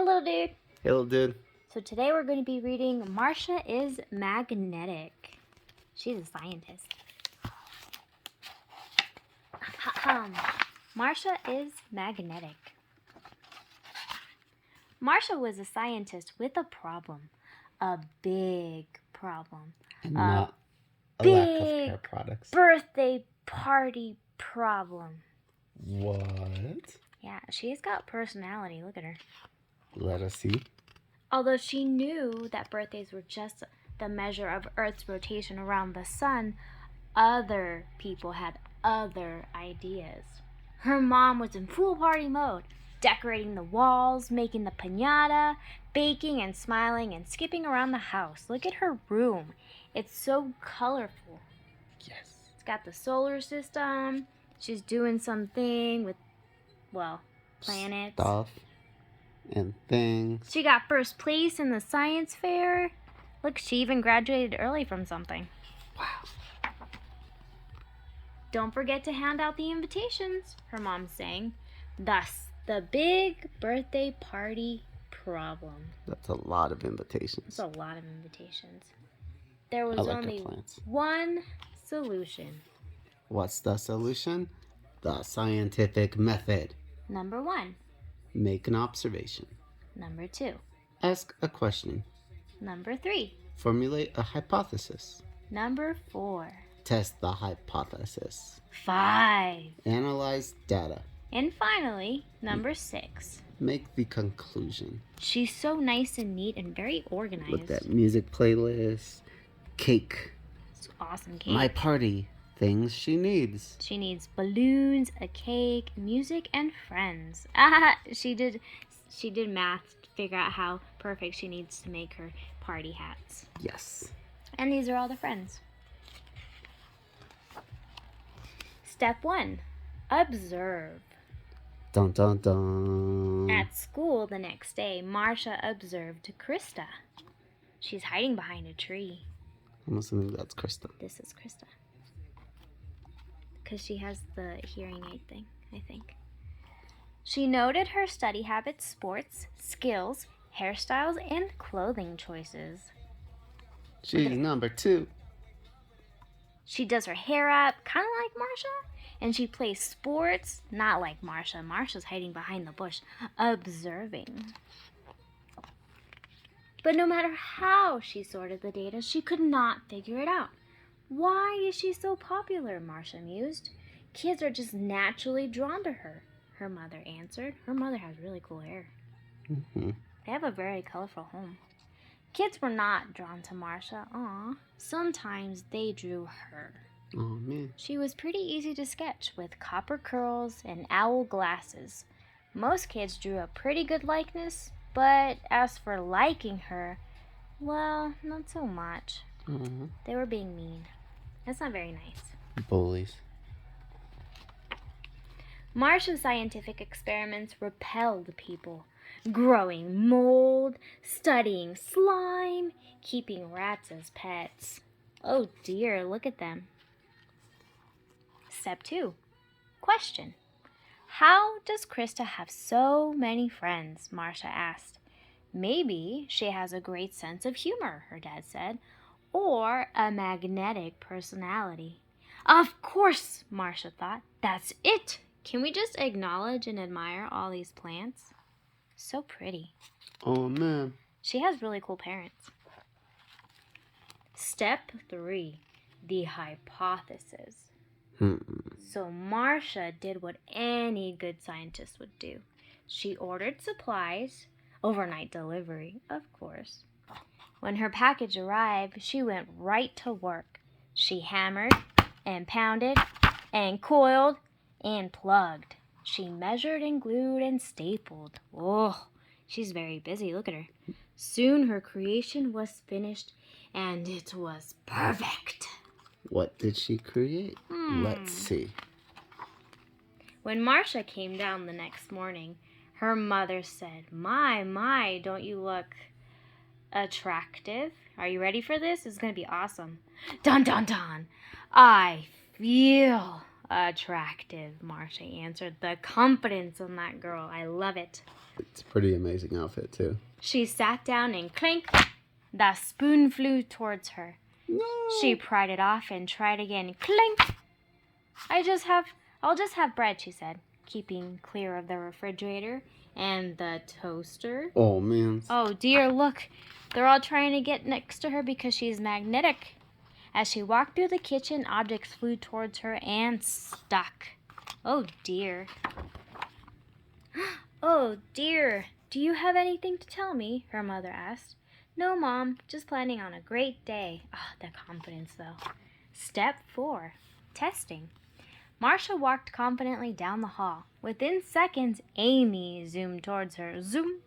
little dude. Hey, little dude. So today we're going to be reading Marsha is Magnetic. She's a scientist. Marsha is magnetic. Marsha was a scientist with a problem. A big problem. And not a lack of hair products. Birthday party problem. What? Yeah, she's got personality. Look at her. Let us see. Although she knew that birthdays were just the measure of Earth's rotation around the sun, other people had other ideas. Her mom was in full party mode, decorating the walls, making the piñata, baking and smiling and skipping around the house. Look at her room. It's so colorful. Yes. It's got the solar system. She's doing something with, planets. Stuff and things. She got first place in the science fair. Look, she even graduated early from something. Wow. Don't forget to hand out the invitations, her mom's saying. Thus, the big birthday party problem. That's a lot of invitations. That's a lot of invitations. There was I like only her plans. one solution. What's the solution? The scientific method. Number 1. Make an observation. Number 2. Ask a question. Number 3. Formulate a hypothesis. Number 4. Test the hypothesis. 5. Analyze data. And finally, number 6. Make the conclusion. She's so nice and neat and very organized. With that music playlist. Cake. It's awesome cake. My party. Things she needs. She needs balloons, a cake, music, and friends. She did math to figure out how perfect she needs to make her party hats. Yes. And these are all the friends. Step 1. Observe. Dun dun dun. At school the next day, Marsha observed Krista. She's hiding behind a tree. I'm assuming that's Krista. This is Krista. Because she has the hearing aid thing, I think. She noted her study habits, sports, skills, hairstyles, and clothing choices. She's number 2. She does her hair up, kind of like Marsha. And she plays sports, not like Marsha. Marsha's hiding behind the bush, observing. But no matter how she sorted the data, she could not figure it out. Why is she so popular, Marsha mused. Kids are just naturally drawn to her, her mother answered. Her mother has really cool hair. Mm-hmm. They have a very colorful home. Kids were not drawn to Marsha. Sometimes they drew her. Oh, man. She was pretty easy to sketch with copper curls and owl glasses. Most kids drew a pretty good likeness, but as for liking her, well, not so much. Uh-huh. They were being mean. That's not very nice. Bullies. Marsha's scientific experiments repelled people. Growing mold, studying slime, keeping rats as pets. Oh dear, look at them. Step 2. Question. How does Krista have so many friends? Marsha asked. Maybe she has a great sense of humor, her dad said, or a magnetic personality. Of course, Marsha thought. That's it. Can we just acknowledge and admire all these plants? So pretty. Oh, man. She has really cool parents. Step 3. The hypothesis. So Marsha did what any good scientist would do. She ordered supplies, overnight delivery, of course. When her package arrived, she went right to work. She hammered and pounded and coiled and plugged. She measured and glued and stapled. Oh, she's very busy. Look at her. Soon her creation was finished, and it was perfect. What did she create? Let's see. When Marsha came down the next morning, her mother said, My, don't you look attractive? Are you ready for this? It's going to be awesome. Dun, dun, dun. I feel attractive, Marsha answered. The confidence in that girl. I love it. It's a pretty amazing outfit, too. She sat down and clink, the spoon flew towards her. No. She pried it off and tried again. Clink! I'll just have bread, she said, keeping clear of the refrigerator and the toaster. Oh, man. Oh, dear, look. They're all trying to get next to her because she's magnetic. As she walked through the kitchen, objects flew towards her and stuck. Oh, dear. Oh, dear. Do you have anything to tell me? Her mother asked. No, Mom. Just planning on a great day. Oh, the confidence, though. Step 4. Testing. Marsha walked confidently down the hall. Within seconds, Amy zoomed towards her. Zoom.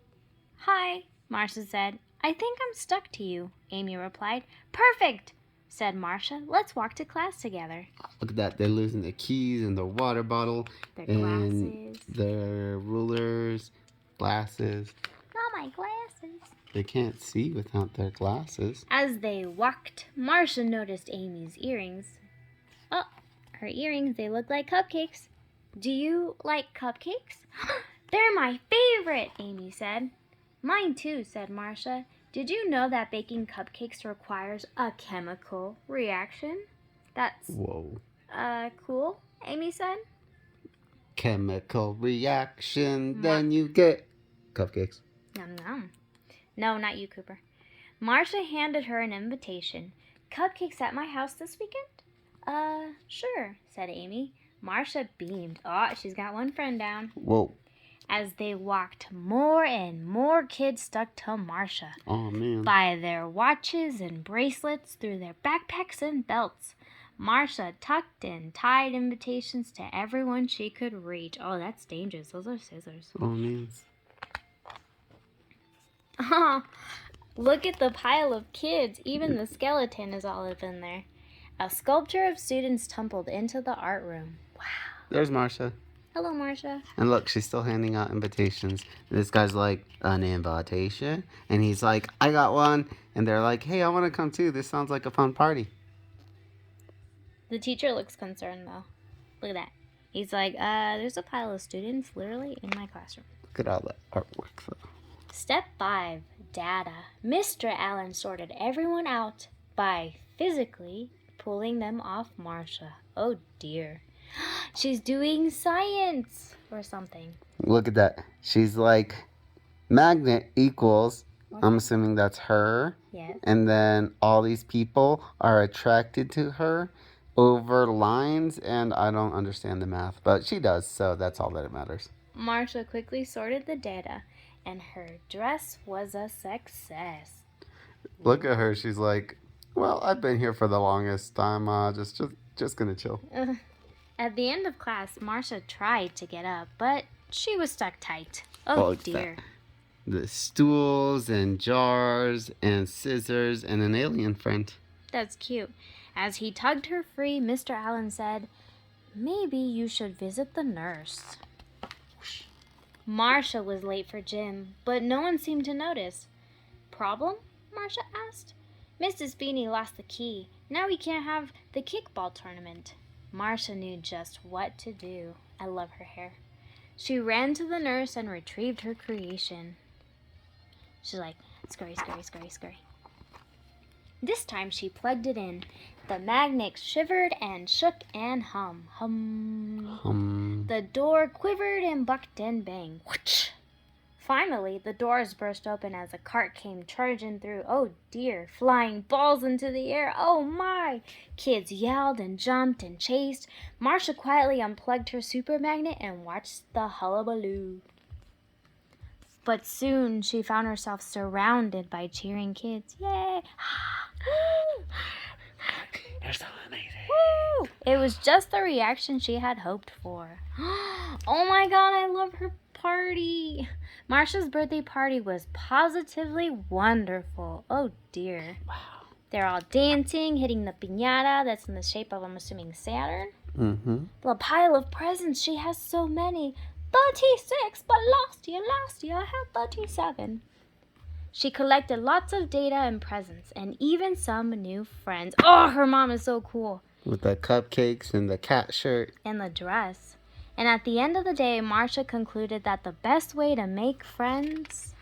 Hi, Marsha said. I think I'm stuck to you, Amy replied. Perfect, said Marsha. Let's walk to class together. Look at that. They're losing their keys and their water bottle. Their and glasses. Their rulers, glasses. Not my glasses. They can't see without their glasses. As they walked, Marsha noticed Amy's earrings. Oh, her earrings, they look like cupcakes. Do you like cupcakes? They're my favorite, Amy said. Mine too, said Marsha. Did you know that baking cupcakes requires a chemical reaction? That's Whoa. Cool, Amy said. Chemical reaction, then you get cupcakes. Yum yum. No, not you, Cooper. Marsha handed her an invitation. Cupcakes at my house this weekend? Sure, said Amy. Marsha beamed. Oh, she's got one friend down. Whoa. As they walked, more and more kids stuck to Marsha. Oh, man. By their watches and bracelets, through their backpacks and belts. Marsha tucked and tied invitations to everyone she could reach. Oh, that's dangerous. Those are scissors. Oh, man. Oh, look at the pile of kids. Even the skeleton is all up in there. A sculpture of students tumbled into the art room. Wow. There's Marsha. Hello, Marsha. And look, she's still handing out invitations. This guy's like, an invitation? And he's like, I got one. And they're like, hey, I want to come too. This sounds like a fun party. The teacher looks concerned, though. Look at that. He's like, there's a pile of students literally in my classroom. Look at all that artwork, though. Step 5, data. Mr. Allen sorted everyone out by physically pulling them off Marsha. Oh, dear. She's doing science or something. Look at that. She's like, magnet equals, I'm assuming that's her. Yes. And then all these people are attracted to her over lines, and I don't understand the math, but she does, so that's all that matters. Marsha quickly sorted the data, and her dress was a success. Look at her. She's like, well, I've been here for the longest time. Just gonna chill. At the end of class, Marsha tried to get up, but she was stuck tight. Oh, dear. The stools and jars and scissors and an alien friend. That's cute. As he tugged her free, Mr. Allen said, maybe you should visit the nurse. Marsha was late for gym, but no one seemed to notice. Problem? Marsha asked. Mrs. Beanie lost the key. Now we can't have the kickball tournament. Marsha knew just what to do. I love her hair. She ran to the nurse and retrieved her creation. She's like, scurry, scurry, scurry, scurry. This time she plugged it in. The magnet shivered and shook and hum. Hum. The door quivered and bucked and banged. Whoosh. Finally, the doors burst open as a cart came charging through. Oh dear, flying balls into the air. Oh my! Kids yelled and jumped and chased. Marsha quietly unplugged her super magnet and watched the hullabaloo. But soon she found herself surrounded by cheering kids. Yay! They're so amazing. Woo! It was just the reaction she had hoped for. Oh my god, I love her party. Marsha's birthday party was positively wonderful. Oh dear. Wow. They're all dancing, hitting the piñata that's in the shape of, I'm assuming, Saturn. Mm-hmm. The pile of presents, she has so many. 36, but last year I had 37. She collected lots of data and presents, and even some new friends. Oh, her mom is so cool. With the cupcakes and the cat shirt. And the dress. And at the end of the day, Marsha concluded that the best way to make friends,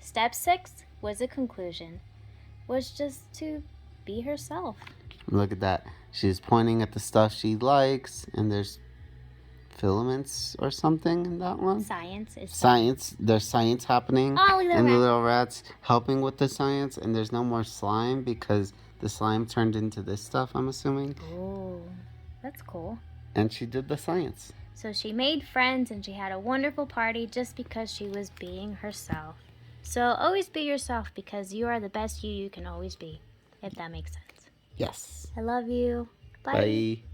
step 6 was a conclusion, was just to be herself. Look at that. She's pointing at the stuff she likes, and there's filaments or something in that one. Science is science. There's science happening. Oh, look at and the the rat. little rats helping with the science, and there's no more slime because the slime turned into this stuff, I'm assuming. Oh, that's cool. And she did the science. So she made friends and she had a wonderful party just because she was being herself. So always be yourself because you are the best you can always be, if that makes sense. Yes. I love you. Bye. Bye.